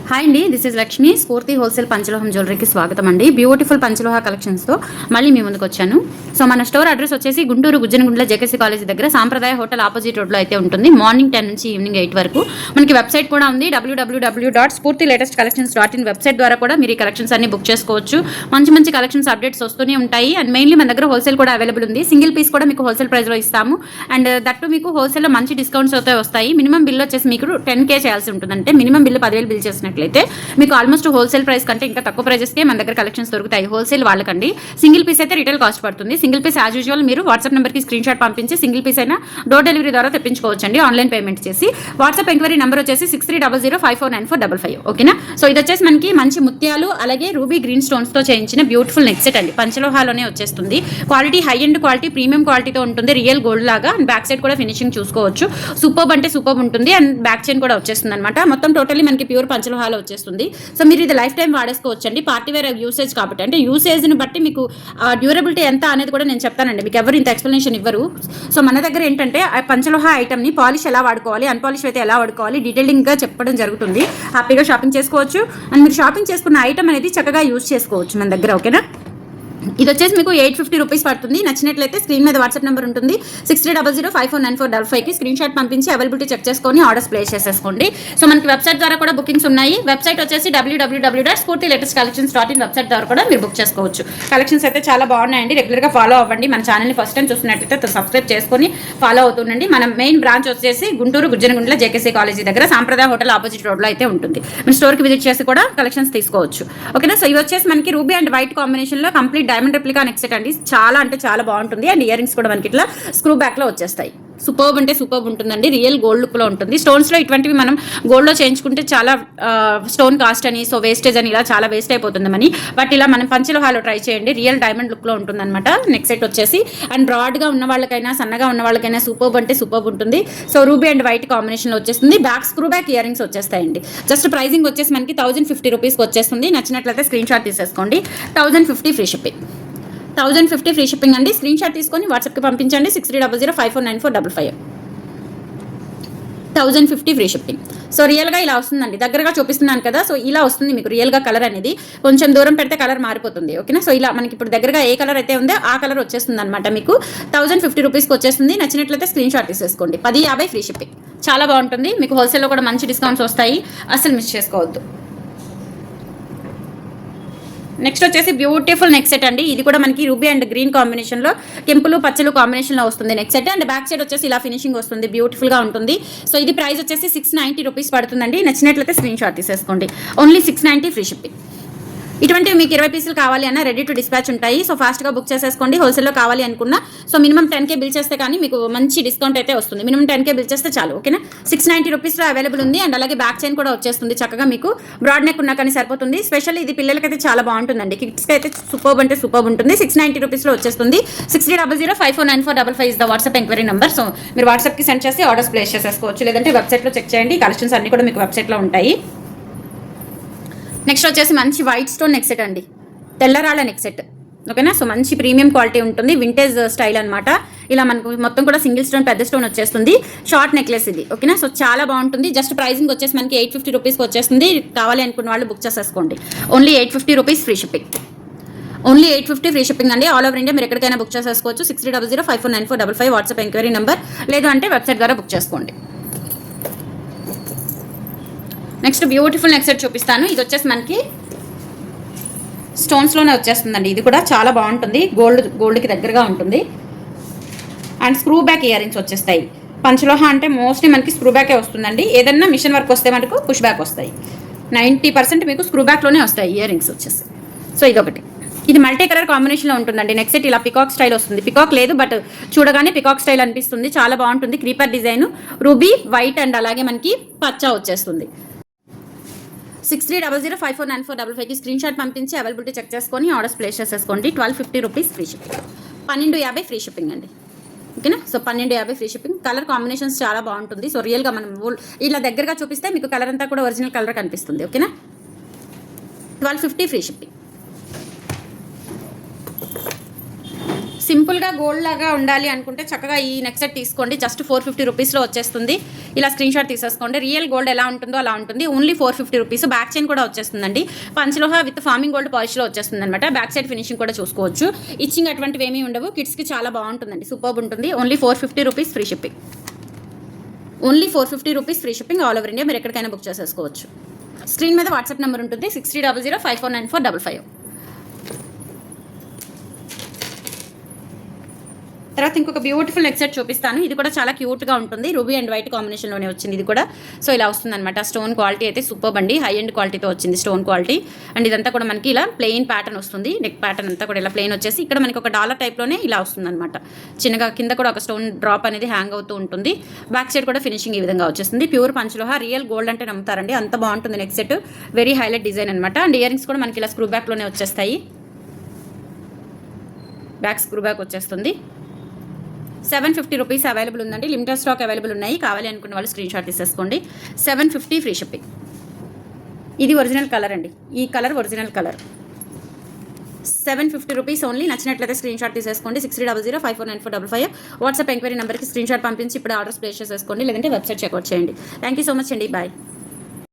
Hi అండి, this is Lakshmi. స్ఫూర్తి wholesale పంచలోహం జ్యువెలరీకి స్వాగతం అండి. బ్యూటిఫుల్ పంచలోహ కలెక్షన్స్తో మళ్ళీ మీ ముందుకు వచ్చాను. సో మన స్టోర్ అడ్రస్ వచ్చేసి గుంటూరు గుజ్జనగుండ్ల జేకేసీ కాలేజ్ దగ్గర సాంప్రదాయ హోటల్ ఆపోజిట్ రోడ్లో అయితే ఉంటుంది. మార్నింగ్ 10 నుంచి ఈవినింగ్ 8 వరకు. మనకి వెబ్సైట్ కూడా ఉంది, www.spurtilatestcollections.in. వెబ్సైట్ ద్వారా కూడా మీరు ఈ కలెక్షన్స్ అన్ని బుక్ చేసుకోవచ్చు. మంచి మంచి కలెక్షన్స్ అప్డేట్స్ వస్తూనే ఉంటాయి. అండ్ మెయిన్లీ మన దగ్గర హోల్సేల్ కూడా అవైలబుల్ ఉంది. సింగిల్ పీస్ కూడా మీకు హోల్సేల్ ప్రైస్లో ఇస్తాము. అండ్ దట్టు మీకు హోల్సేల్లో మంచి డిస్కౌంట్స్ అయితే వస్తాయి. మినిమం బిల్ వచ్చేసి మీకు 10K చేయాల్సి ఉంటుంది. అంటే మినిమం బిల్ 10,000 బిల్ చేసినట్లయితే మీకు ఆల్మోస్ట్ హోల్సేల్ ప్రైస్ కంటే ఇంకా తక్కువ ప్రైజెస్కే మన దగ్గర కలెక్షన్స్ దొరుకుతాయి. హోల్సేల్ వాళ్ళకండి. సింగిల్ పీస్ అయితే రిటైల్ కాస్ట్ పడుతుంది. సింగిల్ పీస్ యాజ్ యూజువల్ మీరు వాట్సాప్ నెంబర్కి స్క్రీన్ షాట్ పంపించి సింగిల్ పీస్ అయినా డోర్ డెలివరీ ద్వారా తెప్పించుకోవచ్చండి, ఆన్లైన్ పేమెంట్ చేసి. వాట్సాప్ ఎంక్వైరీ నెంబర్ వచ్చేసి 6300549455. ఓకేనా. సో ఇది వచ్చేసి మనకి మంచి ముత్యాలు అలాగే రూబీ గ్రీన్ స్టోన్స్తో చేయించిన బ్యూటిఫుల్ నెక్ సెట్ అండి. పంచలోహాలోనే వచ్చేస్తుంది. Quality high and quality premium క్వాలిటీతో ఉంటుంది. రియల్ గోల్డ్ లాగా. అండ్ బ్యాక్ సైడ్ కూడా ఫినిషింగ్ చూసుకోవచ్చు. సూపర్బ్ అంటే సూపర్బ్ ఉంటుంది. అండ్ బ్యాక్ చైన్ కూడా వచ్చేస్తుంది అనమాట. మొత్తం టోటల్లీ మనకి ప్యూర్ పంచలోహాలో వచ్చేస్తుంది. సో మీరు ఇది లైఫ్ టైం వాడేసుకోవచ్చు అండి. పార్టీ వేర్ యూసేజ్ కాబట్టి, అంటే యూసేజ్ని బట్టి మీకు డ్యూరబిలిటీ ఎంత అనేది కూడా నేను చెప్తానండి. మీకు ఎవరు ఇంత ఎక్స్ప్లెనేషన్ ఇవ్వరు. సో మన దగ్గర ఏంటంటే ఆ పంచలోహ ఐటమ్ని పాలిష్ ఎలా వాడుకోవాలి, అన్పాలిష్ అయితే ఎలా వాడుకోవాలి డీటెయిలింగ్గా చెప్పడం జరుగుతుంది. హ్యాపీగా షాపింగ్ చేసుకోవచ్చు. అండ్ మీరు షాపింగ్ చేసుకున్న ఐటమ్ అనేది చక్కగా యూజ్ చేసుకోవచ్చు మన దగ్గర. ఓకేనా. ఇది వచ్చేసి మీకు 850 రూపీస్ పడుతుంది. నచ్చినట్లయితే స్క్రీన్ మీద వాట్సాప్ నెంబర్ ఉంటుంది, 6300549455కి స్క్రీన్ షాట్ పంపించి అవైలబిలిటీ చెక్ చేసుకొని ఆర్డర్స్ ప్లేస్ చేసేసుకోండి. సో మనకి వెబ్సైట్ ద్వారా కూడా బుకింగ్స్ ఉన్నాయి. వెబ్సైట్ వచ్చేసి www.spurtilatestcollections.in. వెబ్సైట్ ద్వారా కూడా మీరు బుక్ చేసుకోవచ్చు. కలెక్షన్స్ అయితే చాలా బాగున్నాయండి. రెగ్యులర్గా ఫాలో అవ్వండి. మన ఛానల్ని ఫస్ట్ టైం చూస్తున్నట్లయితే సబ్స్క్రైబ్ చేసుకొని ఫాలో అవుతుండండి. మన మెయిన్ బ్రాంచ్ వచ్చేసి గుంటూరు గుజ్జనగుండ్ల జేకేసీ కాలేజీ దగ్గర సాంప్రదాయ హోటల్ ఆపోజిట్ రోడ్లో అయితే ఉంటుంది. మన స్టోర్కి విజిట్ చేసి కూడా కలెక్షన్స్ తీసుకోవచ్చు. ఓకేనా. సో ఇవి వచ్చేసి మనకి రూబీ అండ్ వైట్ కాంబినేషన్లో complete diamond replica neck set అండి. చాలా అంటే చాలా బాగుంటుంది. అండ్ ఇయర్ రింగ్స్ కూడా మనకి ఇట్లా స్క్రూ బ్యాక్లో వచ్చేస్తాయి. సూపర్బ్ అంటే సూపర్బ్ ఉంటుందండి. రియల్ గోల్డ్ లుక్లో ఉంటుంది. స్టోన్స్లో ఇటువంటివి మనం గోల్డ్లో చేయించుకుంటే చాలా స్టోన్ కాస్ట్ అని, సో వేస్టేజ్ అని ఇలా చాలా వేస్ట్ అయిపోతుంది మనీ. బట్ ఇలా మనం పంచలోహాలో ట్రై చేయండి. రియల్ డైమండ్ లుక్లో ఉంటుంది అనమాట నెక్ సెట్ వచ్చేసి. అండ్ బ్రాడ్గా ఉన్న వాళ్ళకైనా సన్నగా ఉన్న వాళ్ళకైనా సూపర్బ్ అంటే సూపర్బ్ ఉంటుంది. సో రూబీ అండ్ వైట్ కాంబినేషన్లో వచ్చేస్తుంది. Back screw back ear rings వచ్చేస్తాయండి. జస్ట్ ప్రైజింగ్ వచ్చేసి మనకి 1050 రూపీస్కి వచ్చేస్తుంది. నచ్చినట్లయితే స్క్రీన్ షాట్ తీసేసుకోండి. 1050 ఫ్రీ షిప్పింగ్. 1050 ఫ్రీ షిప్పింగ్ అండి. స్క్రీన్ షాట్ తీసుకొని వాట్సాప్కి పంపించండి, 6300549455. 1050 ఫ్రీ షిప్పింగ్. సో రియల్గా ఇలా వస్తుందండి. దగ్గరగా చూపిస్తున్నాను కదా. సో ఇలా వస్తుంది మీకు రియల్గా కలర్ అనేది. కొంచెం దూరం పెడితే కలర్ మారిపోతుంది. ఓకేనా. సో ఇలా మనకి ఇప్పుడు దగ్గరగా ఏ కలర్ అయితే ఉందో ఆ కలర్ వచ్చేస్తుంది అనమాట. మీకు 1050 రూపీస్కి వచ్చేస్తుంది. నచ్చినట్లయితే స్క్రీన్ షాట్ తీసేసుకోండి. 1050 ఫ్రీ షిప్పింగ్. చాలా బాగుంటుంది. మీకు హోల్సేల్లో కూడా మంచి డిస్కౌంట్స్ వస్తాయి. అస్సలు మిస్ చేసుకోవద్దు. నెక్స్ట్ వచ్చేసి బ్యూటిఫుల్ నెక్ సెట్ అండి. ఇది కూడా మనకి రూబీ అండ్ గ్రీన్ కాంబినేషన్లో కెంపులు పచ్చలు కాంబినేషన్లో వస్తుంది neck set. And back side వచ్చేసి ఇలా ఫినిషింగ్ వస్తుంది. బ్యూటిఫుల్గా ఉంటుంది. సో ఇది ప్రైస్ వచ్చేసి 690 రూపీస్ పడుతుందండి. నచ్చినట్లయితే స్క్రీన్ షాట్ తీసేసుకోండి. Only 690 free shipping. ఇటువంటివి మీకు 20 పీసులు కావాలి అన్న రెడీ టు డిస్పాచ్ ఉంటాయి. సో ఫాస్ట్గా బుక్ చేసేసుకోండి. హోల్సేల్లో కావాలి అనుకున్నా సో మినిమం 10K బిల్ చేస్తే కానీ మీకు మంచి డిస్కౌంట్ అయితే వస్తుంది. మినిమం 10K బిల్ చేస్తే చాలు. ఓకేనా. 690 రూపీస్లో అవైలబుల్ ఉంది. అండ్ అలాగే బ్యాక్ చైన్ కూడా వచ్చేస్తుంది. చక్కగా మీకు బ్రాడ్ నెక్ ఉన్నా కానీ సరిపోతుంది. స్పెషల్ ఇది పిల్లలకైతే చాలా బాగుంటుందండి. కిడ్స్కి అయితే సూపర్బ్ అంటే సూపర్బ్ ఉంటుంది. 690 రూపీస్లో వచ్చేస్తుంది. 6300549455 is the WhatsApp enquiry number. So మీరు వాట్సాప్కి సెండ్ చేసి ఆర్డర్స్ ప్లేస్ చేసేసుకోవచ్చు. లేదంటే వెబ్సైట్లో చెక్ చేయండి. కలెక్షన్స్ అన్ని కూడా మీకు వెబ్సైట్లో ఉంటాయి. నెక్స్ట్ వచ్చేసి మంచి వైట్ స్టోన్ నెక్ సెట్ అండి. తెల్లరాళ్ళ నెక్ సెట్. ఓకేనా. సో మంచి ప్రీమియం క్వాలిటీ ఉంటుంది. వింటేజ్ స్టైల్ అనమాట. ఇలా మనకు మొత్తం కూడా సింగిల్ స్టోన్ పెద్ద స్టోన్ వచ్చేస్తుంది. షార్ట్ నెక్లెస్ ఇది. ఓకేనా. సో చాలా బాగుంటుంది. జస్ట్ ప్రైజింగ్ వచ్చేసి మనకి 850 రూపీస్కి వచ్చేస్తుంది. కావాలి అనుకున్న వాళ్ళు బుక్ చేసేసుకోండి. Only 850 rupees free shipping. Only 850 free shipping అండి. ఆల్ ఓవర్ ఇండియా మీరు ఎక్కడికైనా బుక్ చేసేసుకోవచ్చు. 6300549455 వాట్సాప్ ఎంక్వైరీ నెంబర్. లేదు అంటే వెబ్సైట్ ద్వారా బుక్ చేసుకోండి. నెక్స్ట్ బ్యూటిఫుల్ నెక్ సెట్ చూపిస్తాను. ఇది వచ్చేసి మనకి స్టోన్స్లోనే వచ్చేస్తుందండి. ఇది కూడా చాలా బాగుంటుంది. గోల్డ్కి దగ్గరగా ఉంటుంది. And screw back ear rings వచ్చేస్తాయి. పంచలోహ అంటే మోస్ట్లీ మనకి స్క్రూ బ్యాకే వస్తుందండి. ఏదన్నా మిషన్ వర్క్ వస్తే మనకు పుష్ బ్యాక్ వస్తాయి. 90% మీకు స్క్రూ బ్యాక్లోనే వస్తాయి ఇయర్ రింగ్స్ వచ్చేసి. సో ఇదొకటి. ఇది మల్టీ కలర్ కాంబినేషన్లో ఉంటుందండి. నెక్స్ట్ సెట్ ఇలా పికాక్ స్టైల్ వస్తుంది. పికాక్ లేదు బట్ చూడగానే పికాక్ స్టైల్ అనిపిస్తుంది. చాలా బాగుంటుంది. Creeper design, ruby, white and అలాగే మనకి పచ్చ వచ్చేస్తుంది. 6300549455కి స్క్రీన్ షాట్ పంపించి అవైలబిలిటీ చెక్ చేసుకొని ఆర్డర్స్ ప్లేస్ చేసేసుకోండి. 1250 rupees free shipping. 1250 free shipping అండి. ఓకేనా. So 1250 free shipping. Colour combinations చాలా బాగుంటుంది. సో రియల్గా మనం ఇలా దగ్గరగా చూపిస్తే మీకు కలర్ అంతా కూడా ఒరిజినల్ కలర్ కనిపిస్తుంది. ఓకేనా. 1250 ఫ్రీ షిప్పింగ్. సింపుల్గా గోల్డ్ లాగా ఉండాలి అనుకుంటే చక్కగా ఈ నెక్ సెట్ తీసుకోండి. జస్ట్ 450 రూపీస్లో వచ్చేస్తుంది. ఇలా స్క్రీన్ షాట్ తీసేసుకోండి. రియల్ గోల్డ్ ఎలా ఉంటుందో అలా ఉంటుంది. Only 450 rupees. బ్యాక్ చైన్ కూడా వచ్చేస్తుందండి. పంచలోహ విత్ ఫార్మింగ్ గోల్డ్ పాలిష్లో వచ్చేస్తుంది అనమాట. బ్యాక్ సైడ్ ఫినిషింగ్ కూడా చూసుకోవచ్చు. ఇచ్చింగ్ అటువంటివి ఏమీ ఉండవు. కిడ్స్కి చాలా బాగుంటుందండి. సూపర్బ్ ఉంటుంది. Only 450 rupees free shipping. Only 450 rupees free shipping all over India. మీరు ఎక్కడికైనా బుక్ చేసేసుకోవచ్చు. స్క్రీన్ మీద వాట్సాప్ నెంబర్ ఉంటుంది 6300549455. తర్వాత ఇంకొక బ్యూటిఫుల్ నెక్ సెట్ చూపిస్తాను. ఇది కూడా చాలా క్యూట్గా ఉంటుంది. రూబీ అండ్ వైట్ కాంబినేషన్లోనే వచ్చింది ఇది కూడా. సో ఇలా వస్తుందన్నమాట. స్టోన్ క్వాలిటీ అయితే సూపర్ అండి. హై ఎండ్ క్వాలిటీతో వచ్చింది స్టోన్ క్వాలిటీ. అండ్ ఇదంతా కూడా మనకి ఇలా ప్లెయిన్ ప్యాటర్న్ వస్తుంది. నెక్ ప్యాటర్న్ అంతా కూడా ఇలా ప్లెయిన్ వచ్చేసి ఇక్కడ మనకి ఒక డాలర్ టైప్లోనే ఇలా వస్తుందన్నమాట. చిన్నగా కింద కూడా ఒక స్టోన్ డ్రాప్ అనేది హ్యాంగ్ అవుతూ ఉంటుంది. బ్యాక్ సైడ్ కూడా ఫినిషింగ్ ఈ విధంగా వచ్చేస్తుంది. ప్యూర్ పంచలోహ రియల్ గోల్డ్ అంటే నమ్ముతారండి. అంత బాగుంటుంది neck set. Very highlight design అనమాట. అండ్ ఇయర్ రింగ్స్ కూడా మనకి ఇలా స్క్రూ బ్యాక్లోనే వచ్చేస్తాయి. బ్యాక్ స్క్రూ బ్యాక్ వచ్చేస్తుంది. 750 రూపీస్ అవైలబుల్ ఉందండి. లిమిటెడ్ స్టాక్ అవైలబుల్ ఉన్నాయి. కావాలి అనుకున్న వాళ్ళు స్క్రీన్ షాట్ తీసేసుకోండి. 750 ఫ్రీ షిప్పింగ్. ఇది ఒరిజినల్ కలర్ అండి. ఈ colour original colour. 750 rupees only. నచ్చినట్లయితే స్క్రీన్ షాట్ తీసేసుకోండి. 6300549455 వాట్సాప్ ఎంక్వైరీ నెంబర్కి స్క్రీన్ షాట్ పంపించి ఇప్పుడు ఆర్డర్స్ ప్లేస్ చేసేసుకోండి. లేదంటే వెబ్సైట్ చెక్అవుట్ చేయండి. థ్యాంక్ యూ సో మచ్ అండి. బాయ్.